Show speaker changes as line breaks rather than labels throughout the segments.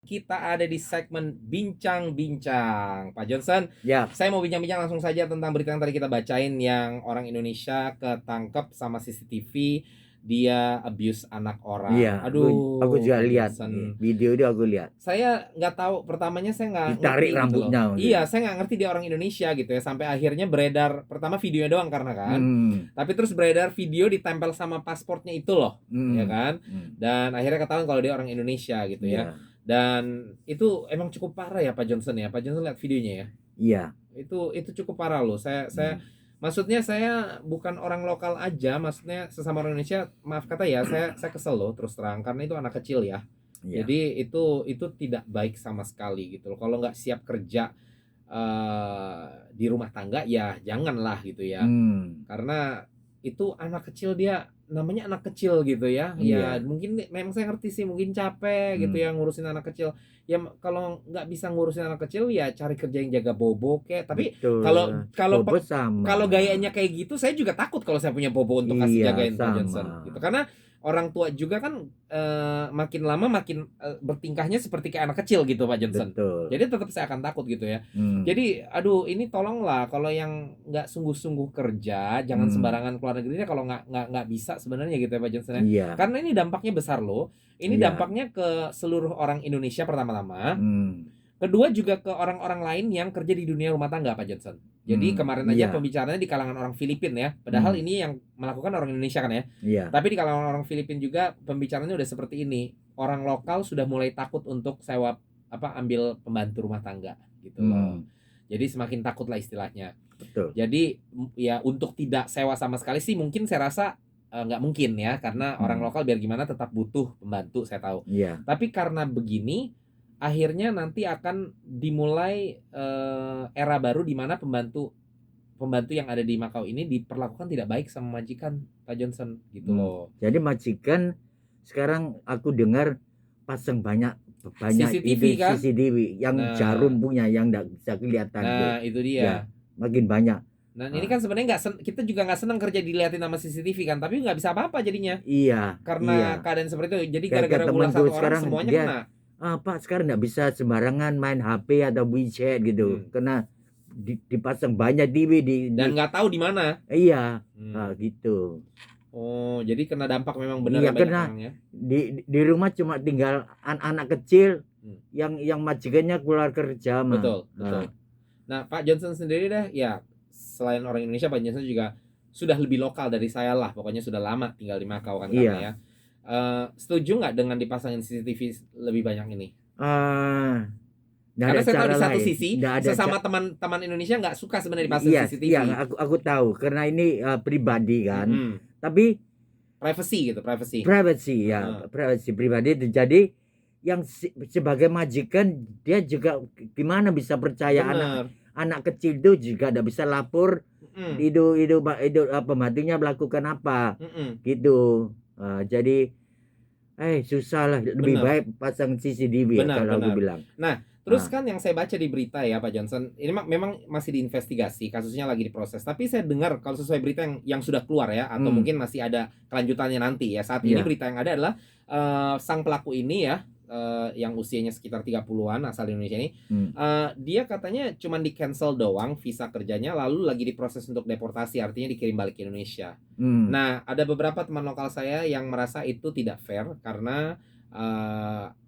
Kita ada di segmen bincang-bincang. Pak Johnson,
Ya,
saya mau bincang-bincang langsung saja tentang berita yang tadi kita bacain yang orang Indonesia ketangkep sama CCTV dia abuse anak orang.
iya, aku
Aduh,
juga
Pak
lihat
Johnson.
video itu aku lihat.
Saya nggak tahu, pertamanya saya nggak
Ditarik
ngerti gitu loh.
rambutnya mungkin.
Iya, saya nggak ngerti dia orang Indonesia gitu ya. Sampai akhirnya beredar pertama videonya doang karena kan.
Hmm,
Tapi terus beredar video ditempel sama pasportnya itu loh, ya
hmm,
kan?
hmm,
Dan akhirnya ketahuan kalau dia orang Indonesia gitu ya.
iya,
Dan itu emang cukup parah ya Pak Johnson ya. Pak Johnson lihat videonya ya.
iya,
Itu cukup parah loh. Saya
hmm,
maksudnya saya bukan orang lokal aja, maksudnya sesama orang Indonesia, maaf kata ya, saya kesel loh terus terang karena itu anak kecil ya.
iya,
Jadi itu tidak baik sama sekali gitu loh. Kalau nggak siap kerja di rumah tangga ya janganlah gitu ya.
hmm,
Karena itu anak kecil, dia namanya anak kecil gitu ya. Ya
iya,
mungkin memang saya ngerti sih, mungkin capek gitu
hmm,
ya ngurusin anak kecil. Ya kalau nggak bisa ngurusin anak kecil ya cari kerja yang jaga bobo kayak. Tapi kalau
betul.
kalau
Bobo sama.
kalau gayanya kayak gitu, saya juga takut kalau saya punya bobo untuk kasih
Iya,
jagain Pak
sama.
Johnson gitu. Karena orang tua juga kan makin lama makin bertingkahnya seperti kayak anak kecil gitu Pak Johnson.
Betul.
Jadi tetap saya akan takut gitu ya.
Hmm,
Jadi aduh, ini tolonglah kalau yang nggak sungguh-sungguh kerja jangan
hmm,
sembarangan keluar negeri kalau nggak bisa sebenarnya gitu ya Pak Johnson ya.
iya,
Karena ini dampaknya besar loh. Ini
iya,
dampaknya ke seluruh orang Indonesia pertama-tama.
hmm,
Kedua juga ke orang-orang lain yang kerja di dunia rumah tangga Pak Johnson. Jadi kemarin aja
iya,
pembicaranya di kalangan orang Filipina ya. Padahal
hmm,
ini yang melakukan orang Indonesia kan ya.
iya,
Tapi di kalangan orang Filipina juga pembicaranya udah seperti ini. Orang lokal sudah mulai takut untuk sewa ambil pembantu rumah tangga gitu loh.
hmm,
Jadi semakin takut lah istilahnya.
betul.
Jadi ya untuk tidak sewa sama sekali sih mungkin saya rasa nggak mungkin ya, karena orang
Hmm,
lokal biar gimana tetap butuh pembantu, saya tahu.
iya,
Tapi karena begini akhirnya nanti akan dimulai era baru di mana pembantu pembantu yang ada di Makau ini diperlakukan tidak baik sama majikan Pak Johnson gitu
hmm.
loh.
Jadi majikan sekarang aku dengar pasang banyak banyak
CCTV
itu
kan?
CCTV yang
Nah,
jarum punya yang tidak bisa kelihatan tuh.
itu
Ya,
dia.
makin banyak.
Dan ini
Ah,
kan sebenarnya kita juga nggak senang kerja dilihatin sama CCTV kan, tapi nggak bisa apa-apa jadinya.
iya,
Karena
iya.
keadaan seperti itu. Jadi
Kayak
gara-gara ulah
temanku
satu orang
sekarang
semuanya
dia
kena.
Pak sekarang nggak bisa sembarangan main HP atau WeChat gitu,
Hmm.
karena dipasang banyak TV di
Dan nggak tahu di mana.
iya,
Hmm.
gitu.
Oh, jadi kena dampak memang benar
Iya,
ya banyak
karena
orang ya.
di rumah cuma tinggal anak-anak kecil
Hmm.
yang majikannya keluar kerja mah.
Betul, betul. Nah, Pak Johnson sendiri deh, ya selain orang Indonesia, Pak Johnson juga sudah lebih lokal dari saya lah. Pokoknya sudah lama tinggal di Makau kan karena ya.
Iya.
Setuju nggak dengan dipasangin CCTV lebih banyak ini?
Ah, nggak
Karena
ada
saya tahu
cara
di satu
lain.
sisi
Nggak ada
sesama teman-teman Indonesia nggak suka sebenarnya dipasang
iya,
CCTV.
iya, aku tahu karena ini pribadi kan.
Mm-mm.
Tapi
Privacy gitu, privacy.
privacy ya,
Heeh.
privacy pribadi. Jadi yang sebagai majikan dia juga gimana bisa percaya anak
Bener.
anak kecil itu juga tidak bisa lapor
Mm-mm.
itu pembantunya melakukan apa
Mm-mm.
gitu. Jadi susah lah, lebih
Bener.
baik pasang CCTV ya
Benar,
kalau aku
benar.
bilang.
Nah, terus
Ah,
kan yang saya baca di berita ya Pak Johnson, ini memang masih diinvestigasi, kasusnya lagi diproses. Tapi saya dengar kalau sesuai berita yang sudah keluar ya, atau
hmm,
mungkin masih ada kelanjutannya nanti ya. Saat ini
iya,
berita yang ada adalah sang pelaku ini ya, yang usianya sekitar 30-an asal Indonesia ini,
hmm,
dia katanya cuma di cancel doang visa kerjanya, lalu lagi diproses untuk deportasi, artinya dikirim balik ke Indonesia.
hmm,
Nah, ada beberapa teman lokal saya yang merasa itu tidak fair karena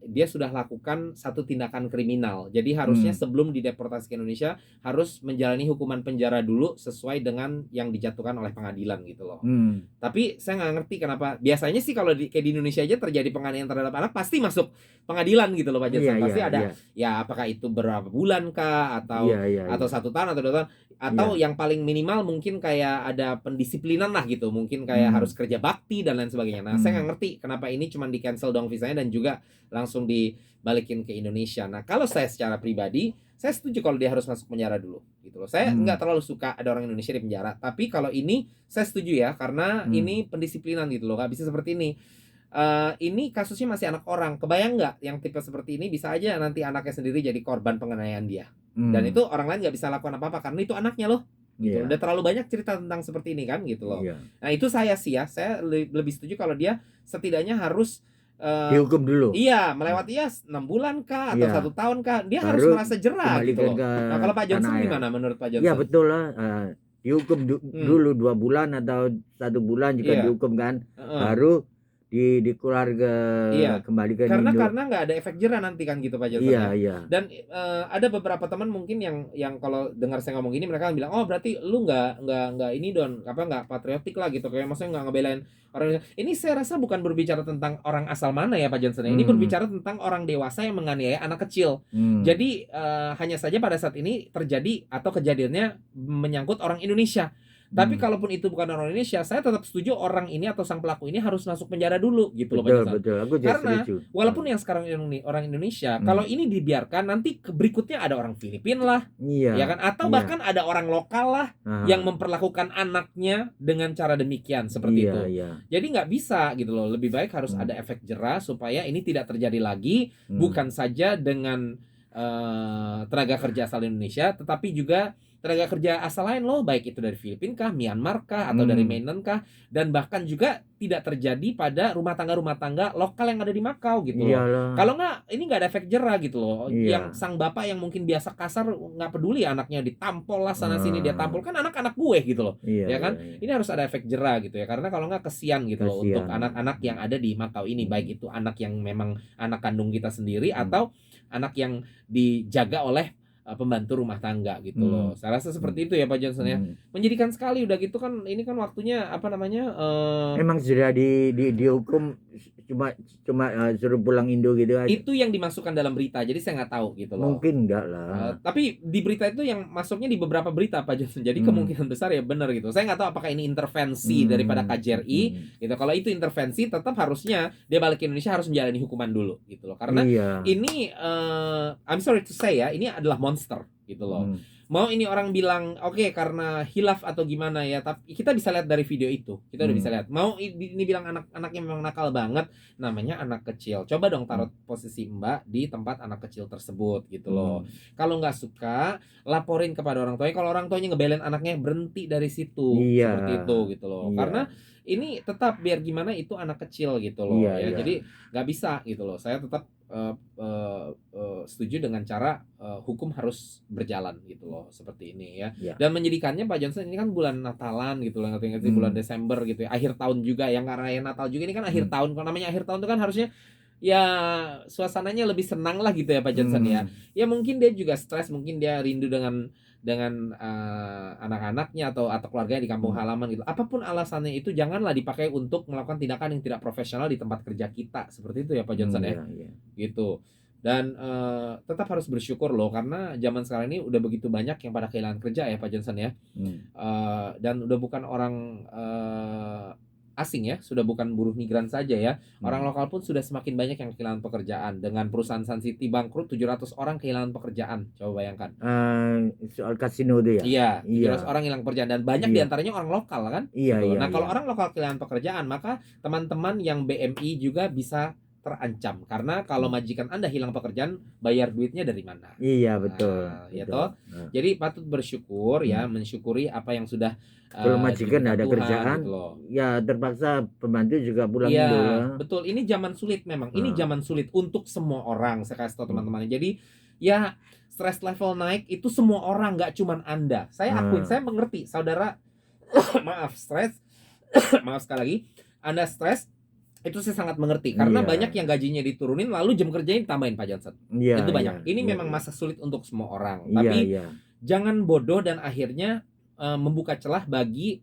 dia sudah lakukan satu tindakan kriminal. Jadi harusnya
hmm,
sebelum dideportasi ke Indonesia harus menjalani hukuman penjara dulu sesuai dengan yang dijatuhkan oleh pengadilan gitu loh.
hmm.
Tapi saya nggak ngerti kenapa. Biasanya sih kalau kayak di Indonesia aja terjadi penganiayaan terhadap anak pasti masuk pengadilan gitu loh Pak
Iya,
Jetson.
iya,
Pasti ada
iya,
ya, apakah itu berapa bulan kah
iya,
atau
iya, iya,
1 tahun atau 2 tahun, atau
iya,
yang paling minimal mungkin kayak ada pendisiplinan lah gitu. Mungkin kayak harus
hmm,
kerja bakti dan lain sebagainya. Nah, saya nggak
hmm,
ngerti kenapa ini cuma di cancel dong visanya dan juga langsung dibalikin ke Indonesia. Nah, kalau saya secara pribadi, saya setuju kalau dia harus masuk penjara dulu gitu loh. Saya
hmm,
nggak terlalu suka ada orang Indonesia di penjara, tapi kalau ini saya setuju ya, karena
hmm,
ini pendisiplinan gitu loh, nggak bisa seperti ini. Ini kasusnya masih anak orang. Kebayang nggak yang tipe seperti ini bisa aja nanti anaknya sendiri jadi korban penganiayaan dia. Dan
hmm,
itu orang lain nggak bisa lakukan apa-apa karena itu anaknya loh. Gitu loh.
iya,
Udah terlalu banyak cerita tentang seperti ini kan gitu loh.
iya,
Nah, itu saya sih ya, saya lebih setuju kalau dia setidaknya harus
Dihukum dulu.
Iya, melewati 6 bulan kah atau
Iya.
1 tahun kah, dia harus
Baru
merasa jerah gitu
kembalikan
loh.
ke
Nah, kalau Pak
tanah
Johnson
air.
gimana menurut Pak
Iya
Johnson?
betul lah. Dihukum dulu 2 bulan atau 1 bulan jika
Iya.
dihukum kan,
Heeh.
baru dikeluar ke
Iya.
kembali ke
Karena
Indo.
nggak ada efek jerah nanti kan gitu Pak Johnson
Iya
ya.
iya.
Dan ada beberapa teman mungkin yang kalau dengar saya ngomong gini mereka bilang, oh berarti lu nggak ini Don, apa nggak patriotik lah gitu, kayak maksudnya nggak ngebelain orang Indonesia. Ini saya rasa bukan berbicara tentang orang asal mana ya Pak Johnson. Ini berbicara tentang orang dewasa yang menganiaya anak kecil. Jadi hanya saja pada saat ini terjadi atau kejadiannya menyangkut orang Indonesia. Tapi kalaupun itu bukan orang Indonesia, saya tetap setuju orang ini atau sang pelaku ini harus masuk penjara dulu gitu loh Pak Johnson.
Betul, aku juga
Karena
setuju.
walaupun yang sekarang orang Indonesia, kalau ini dibiarkan nanti berikutnya ada orang Filipina lah,
Iya.
ya kan? Atau
iya.
bahkan ada orang lokal lah yang memperlakukan anaknya dengan cara demikian seperti itu.
Iya.
Jadi nggak bisa gitu loh. Lebih baik harus ada efek jerah supaya ini tidak terjadi lagi, bukan saja dengan tenaga kerja asal Indonesia, tetapi juga tenaga kerja asal lain loh, baik itu dari Filipina kah, Myanmar kah, atau dari Mainland kah, dan bahkan juga tidak terjadi pada rumah tangga lokal yang ada di Makau gitu loh. Kalau nggak, ini nggak ada efek jerah gitu loh.
Iya.
Yang sang bapak yang mungkin biasa kasar nggak peduli anaknya ditampol lah sana sini, dia tampol kan anak-anak gue gitu loh, ya kan? Ini harus ada efek jerah gitu ya, karena kalau nggak kesian gitu loh untuk anak-anak yang ada di Makau ini, baik itu anak yang memang anak kandung kita sendiri atau anak yang dijaga oleh pembantu rumah tangga gitu loh. Saya rasa seperti itu ya Pak Johnson ya. Menjadikan sekali udah gitu kan, ini kan waktunya apa namanya?
Emang sudah dihukum cuma suruh pulang Indo gitu aja.
Itu yang dimasukkan dalam berita, jadi saya nggak tahu gitu loh.
Mungkin enggak lah.
Tapi di berita itu yang masuknya di beberapa berita Pak Johnson. Jadi kemungkinan besar ya benar gitu. Saya nggak tahu apakah ini intervensi daripada KJRI gitu. Kalau itu intervensi, tetap harusnya dia balik ke Indonesia harus menjalani hukuman dulu gitu loh. Karena ini I'm sorry to say ya, ini adalah monster gitu loh. Mau ini orang bilang oke, karena hilaf atau gimana ya, tapi kita bisa lihat dari video itu, kita udah bisa lihat. Mau ini bilang anak-anaknya memang nakal banget, namanya anak kecil. Coba dong taruh posisi Mbak di tempat anak kecil tersebut gitu loh. Kalau nggak suka, laporin kepada orang tuanya. Kalau orang tuanya ngebelain anaknya, berhenti dari situ. Seperti itu gitu loh. Karena ini tetap biar gimana itu anak kecil gitu loh ya. Jadi nggak bisa gitu loh. Saya tetap setuju dengan cara hukum harus berjalan gitu loh, seperti ini ya. Dan menjadikannya Pak Johnson ini kan bulan Natalan gitu loh, ngerti bulan Desember gitu ya, akhir tahun juga yang raya Natal juga ini kan akhir tahun. Kalau namanya akhir tahun itu kan harusnya ya suasananya lebih senang lah gitu ya Pak Johnson ya. Ya mungkin dia juga stres, mungkin dia rindu dengan anak-anaknya atau keluarganya di kampung halaman gitu. Apapun alasannya itu, janganlah dipakai untuk melakukan tindakan yang tidak profesional di tempat kerja kita, seperti itu ya Pak Johnson ya. Gitu. Dan tetap harus bersyukur loh, karena zaman sekarang ini udah begitu banyak yang pada kehilangan kerja ya Pak Johnson ya. Dan udah bukan orang asing ya, sudah bukan buruh migran saja ya. Orang lokal pun sudah semakin banyak yang kehilangan pekerjaan. Dengan perusahaan Sun City bangkrut, 700 orang kehilangan pekerjaan. Coba bayangkan.
Soal kasino itu ya.
Iya, 700 orang hilang pekerjaan, dan banyak diantaranya orang lokal kan. Nah, kalau orang lokal kehilangan pekerjaan, maka teman-teman yang BMI juga bisa terancam, karena kalau majikan Anda hilang pekerjaan, bayar duitnya dari mana?
Iya, betul.
Ya toh. Jadi patut bersyukur ya, mensyukuri apa yang sudah
kalau majikan ada
Tuhan,
kerjaan
gitu loh.
Ya terpaksa pembantu juga pulang
Iya,
Indo.
betul. Ini zaman sulit memang. Ini zaman sulit untuk semua orang. Saya kasih tahu teman-teman. Jadi ya, stress level naik itu semua orang, nggak cuman Anda. Saya akuin, saya mengerti saudara. Maaf, stres. Maaf sekali lagi. Anda stres, itu saya sangat mengerti, karena banyak yang gajinya diturunin lalu jam kerjanya ditambahin Pak Johnson. Itu banyak. Ini memang masa sulit untuk semua orang. Tapi jangan bodoh dan akhirnya membuka celah bagi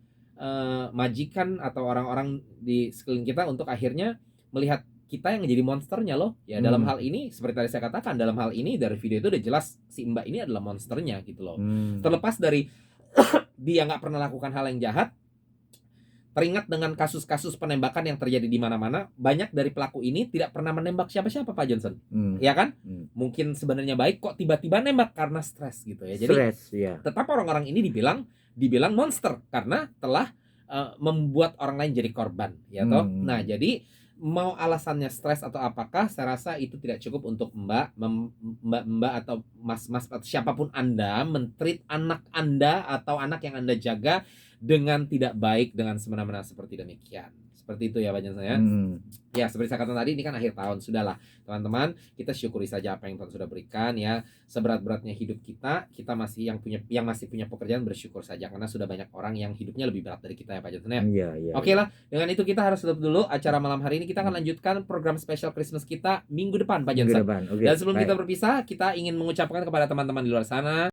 majikan atau orang-orang di sekeliling kita untuk akhirnya melihat kita yang menjadi monsternya loh. Ya dalam hal ini seperti tadi saya katakan, dalam hal ini dari video itu udah jelas si Mbak ini adalah monsternya gitu loh. Terlepas dari dia nggak pernah lakukan hal yang jahat, teringat dengan kasus-kasus penembakan yang terjadi di mana-mana, banyak dari pelaku ini tidak pernah menembak siapa-siapa Pak Johnson. Ya kan? Mungkin sebenarnya baik, kok tiba-tiba nembak karena stres gitu ya. Jadi tetap orang-orang ini dibilang monster karena telah membuat orang lain jadi korban, ya toh. Nah, jadi mau alasannya stres atau apakah, saya rasa itu tidak cukup untuk mbak atau mas-mas atau siapapun Anda men-treat anak Anda atau anak yang Anda jaga dengan tidak baik, dengan semena-mena seperti demikian. Seperti itu ya Pak Johnson ya. Ya seperti saya katakan tadi, ini kan akhir tahun, sudahlah teman-teman, kita syukuri saja apa yang Tuhan sudah berikan ya. Seberat-beratnya hidup kita masih yang masih punya pekerjaan, bersyukur saja karena sudah banyak orang yang hidupnya lebih berat dari kita ya Pak Johnson ya.
Iya.
Oke lah, dengan itu kita harus tutup dulu acara malam hari ini. Kita akan lanjutkan program spesial Christmas kita minggu depan Pak
Minggu
Johnson.
depan. Oke.
Dan sebelum kita
Baik.
berpisah, kita ingin mengucapkan kepada teman-teman di luar sana,